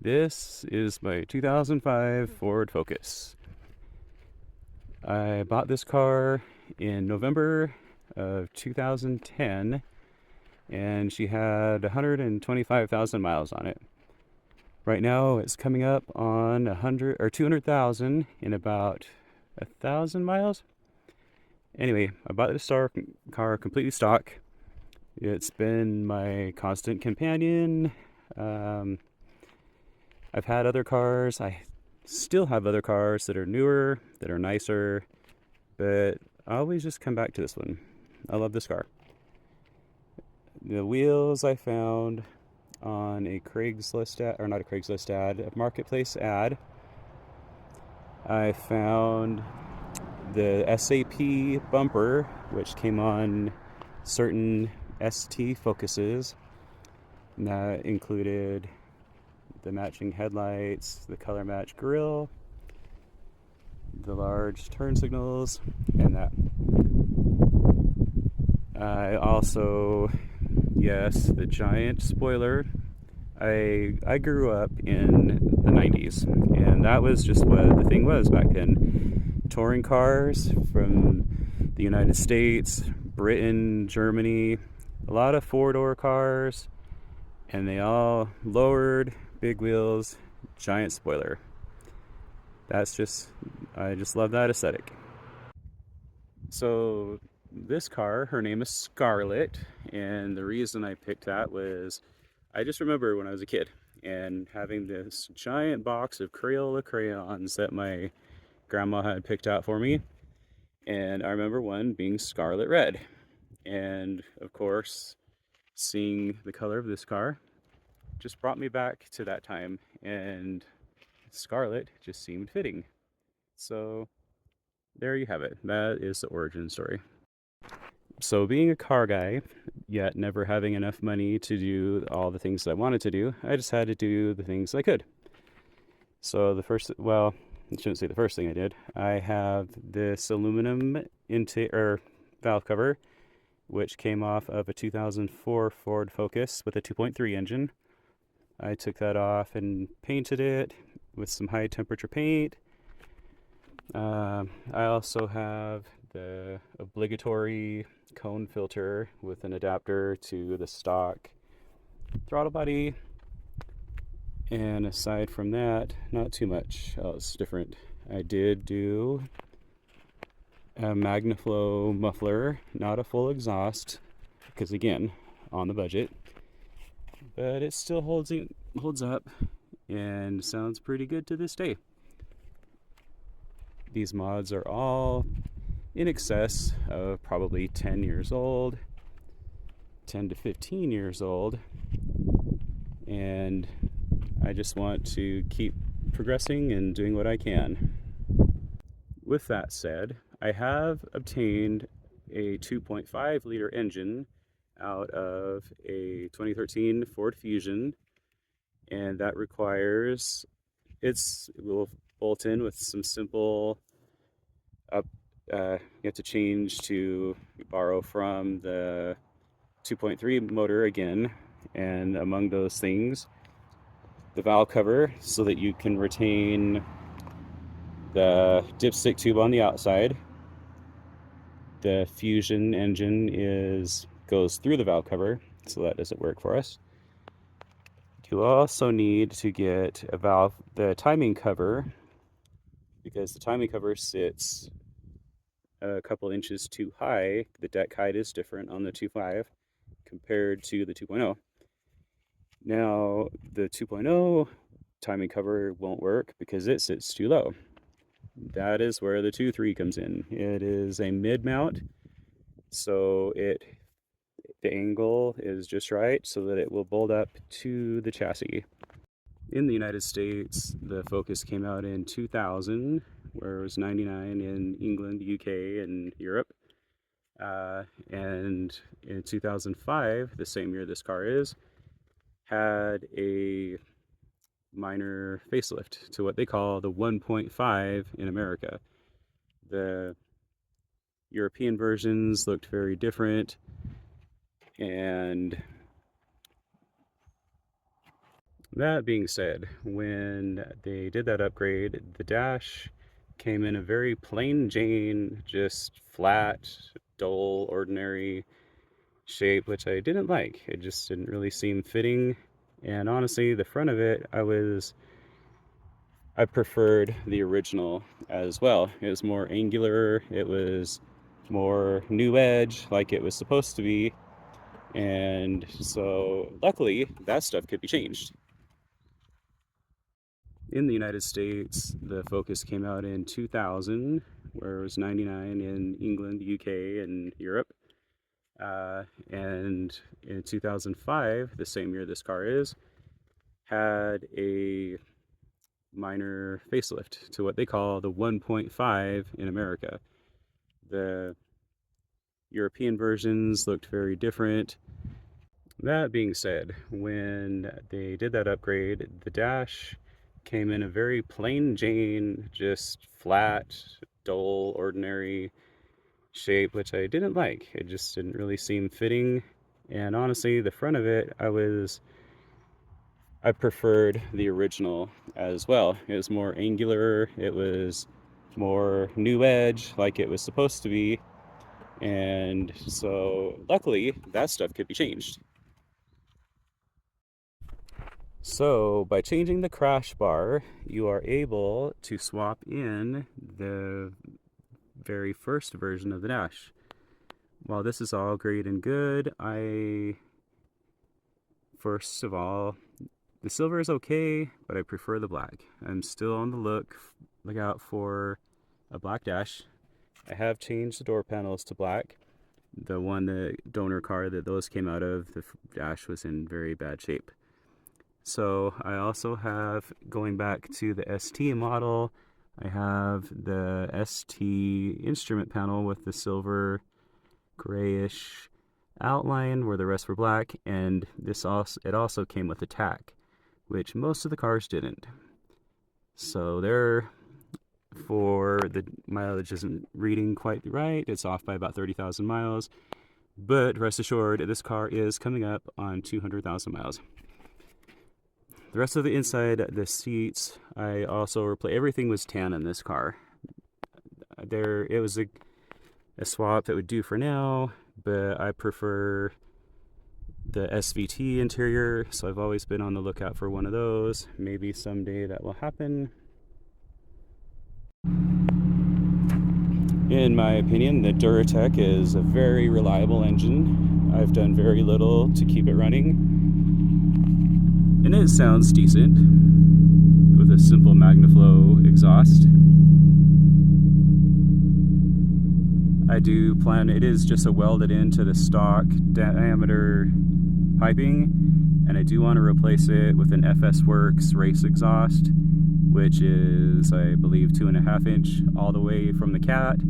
This is my 2005 Ford Focus. I bought this car in November of 2010 and she had 125,000 miles on it. Right now it's coming up on 100 or 200,000 in about 1,000 miles. Anyway, I bought this car completely stock. It's been my constant companion. Um, I've had other cars. I still have other cars that are newer, that are nicer, but I always just come back to this one. I love this car. The wheels I found on a Craigslist ad, or not a Craigslist ad, a marketplace ad. I found the SAP bumper, which came on certain ST Focuses, and that included the matching headlights, the color match grille, the large turn signals, and that. I also, yes, the giant spoiler. I grew up in the 90s, and that was just what the thing was back then. Touring cars from the United States, Britain, Germany, a lot of four-door cars, and they all lowered, big wheels, giant spoiler. I just love that aesthetic. So this car, her name is Scarlet, and the reason I picked that was I just remember when I was a kid and having this giant box of Crayola crayons that my grandma had picked out for me, and I remember one being Scarlet Red. And of course, seeing the color of this car just brought me back to that time, and Scarlet just seemed fitting. So there you have it. That is the origin story. So being a car guy, yet never having enough money to do all the things that I wanted to do, I just had to do the things I could. So I shouldn't say the first thing I did. I have this aluminum valve cover, which came off of a 2004 Ford Focus with a 2.3 engine. I took that off and painted it with some high temperature paint. I also have the obligatory cone filter with an adapter to the stock throttle body. And aside from that, not too much else different. I did do a MagnaFlow muffler, not a full exhaust, because again, on the budget. But it still holds up and sounds pretty good to this day. These mods are all in excess of probably 10 years old, 10 to 15 years old, and I just want to keep progressing and doing what I can. With that said, I have obtained a 2.5 liter engine out of a 2013 Ford Fusion, and that requires it will bolt in with some simple up. You have to change to borrow from the 2.3 motor again, and among those things, the valve cover so that you can retain the dipstick tube on the outside. The Fusion engine goes through the valve cover, so that doesn't work for us. You also need to get the timing cover, because the timing cover sits a couple inches too high. The deck height is different on the 2.5 compared to the 2.0. Now, the 2.0 timing cover won't work because it sits too low. That is where the 2.3 comes in. It is a mid mount, so the angle is just right so that it will bolt up to the chassis. In the United States, the Focus came out in 2000, where it was 99 in England, UK, and Europe. And in 2005, the same year this car is, had a minor facelift to what they call the 1.5 in America. The European versions looked very different, and That being said, when they did that upgrade, the dash came in a very plain Jane, just flat, dull, ordinary shape, which I didn't like. It just didn't really seem fitting. And honestly, the front of it, I preferred the original as well. It was more angular, it was more new edge like it was supposed to be. And so luckily that stuff could be changed. In the United States, the Focus came out in 2000, where it was 99 in England, UK, and Europe. And in 2005, the same year this car is, had a minor facelift to what they call the 1.5 in America. The European versions looked very different. That being said, when they did that upgrade, the dash came in a very plain Jane, just flat, dull, ordinary shape, which I didn't like. It just didn't really seem fitting. And honestly, the front of it, I preferred the original as well. It was more angular, it was more new edge like it was supposed to be. And so luckily that stuff could be changed. So by changing the crash bar, you are able to swap in the very first version of the dash. While this is all great and good, first of all, the silver is okay, but I prefer the black. I'm still on the lookout for a black dash. I have changed the door panels to black. The donor car that those came out of, the dash was in very bad shape. So I also have, going back to the ST model, I have the ST instrument panel with the silver grayish outline where the rest were black, and it also came with a tack, which most of the cars didn't. So for the mileage isn't reading quite right. It's off by about 30,000 miles, but rest assured, this car is coming up on 200,000 miles. The rest of the inside, the seats, I also replaced. Everything was tan in this car. It was a swap that would do for now, but I prefer the SVT interior, so I've always been on the lookout for one of those. Maybe someday that will happen. In my opinion, the Duratec is a very reliable engine. I've done very little to keep it running, and it sounds decent with a simple MagnaFlow exhaust. It is just a welded into the stock diameter piping, and I do want to replace it with an FS Works race exhaust, which is, I believe, 2.5 inch all the way from the cat,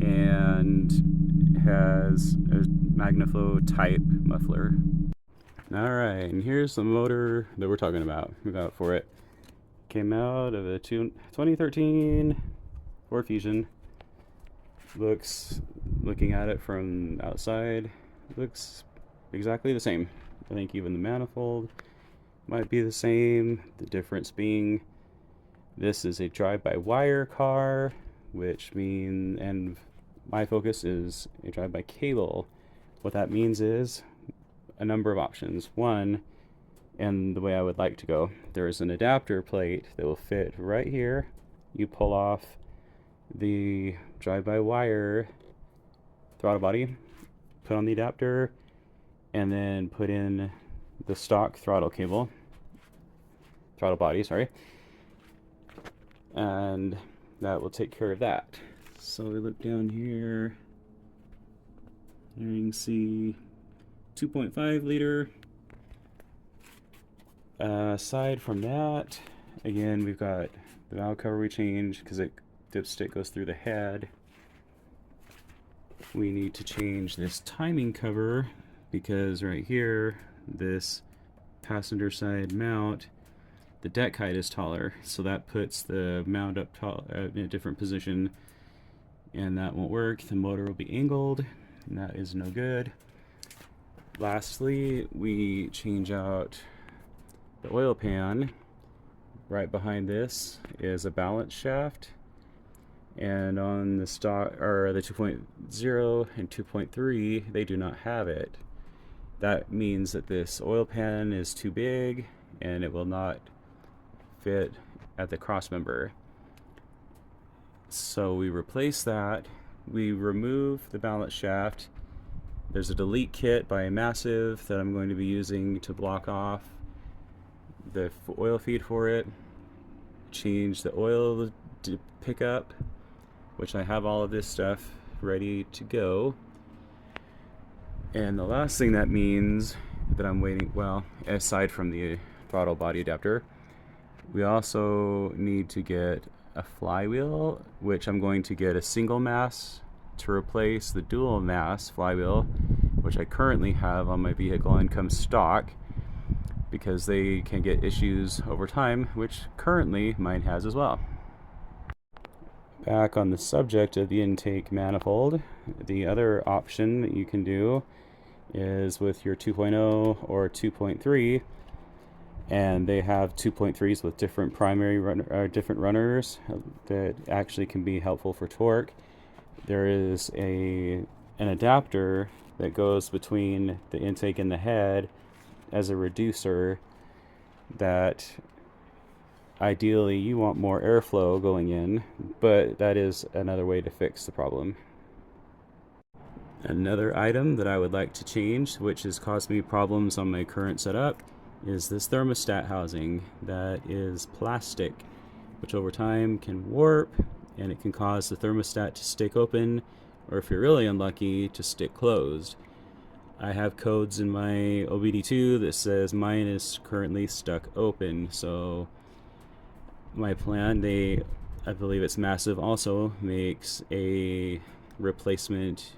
and has a MagnaFlow type muffler. Alright, and here's the motor that we're talking about. For it. Came out of a 2013 Ford Fusion. Looking at it from outside, looks exactly the same. I think even the manifold might be the same. The difference being this is a drive-by-wire car, and my Focus is a drive-by-cable. What that means is a number of options. One, and the way I would like to go, there is an adapter plate that will fit right here. You pull off the drive-by-wire throttle body, put on the adapter, and then put in the stock throttle body, and that will take care of that. So we look down here, you can see 2.5 liter. Aside from that, again, we've got the valve cover we changed because dipstick goes through the head. We need to change this timing cover because right here, this passenger side mount, the deck height is taller, so that puts the mount up in a different position, and that won't work. The motor will be angled, and that is no good. Lastly, we change out the oil pan. Right behind this is a balance shaft, and on the stock or the 2.0 and 2.3 they do not have it. That means that this oil pan is too big and it will not fit at the cross member. So we replace that. We remove the balance shaft. There's a delete kit by Massive that I'm going to be using to block off the oil feed for it. Change the oil pickup, which I have all of this stuff ready to go. And the last thing that means that I'm waiting, well, aside from the throttle body adapter, we also need to get a flywheel, which I'm going to get a single mass to replace the dual mass flywheel, which I currently have on my vehicle and comes stock, because they can get issues over time, which currently mine has as well. Back on the subject of the intake manifold, the other option that you can do is with your 2.0 or 2.3, and they have 2.3s with different different runners that actually can be helpful for torque. There is an adapter that goes between the intake and the head as a reducer that ideally you want more airflow going in, but that is another way to fix the problem. Another item that I would like to change, which has caused me problems on my current setup, is this thermostat housing that is plastic, which over time can warp and it can cause the thermostat to stick open, or if you're really unlucky, to stick closed. I have codes in my OBD2 that says mine is currently stuck open, so my plan, I believe it's Massive, also makes a replacement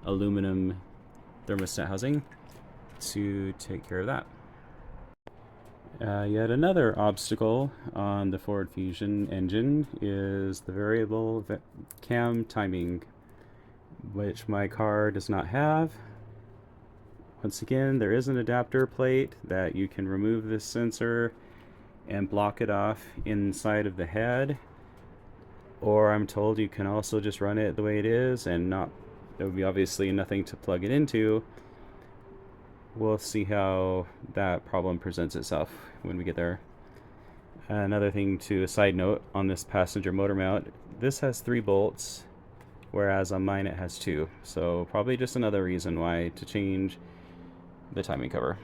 aluminum thermostat housing to take care of that. Yet another obstacle on the Ford Fusion engine is the variable cam timing, which my car does not have. Once again, there is an adapter plate that you can remove this sensor and block it off inside of the head, or I'm told you can also just run it the way it is and there would be obviously nothing to plug it into. We'll see how that problem presents itself when we get there. Another thing, to a side note on this passenger motor mount, this has 3 bolts, whereas on mine it has 2, so probably just another reason why to change the timing cover.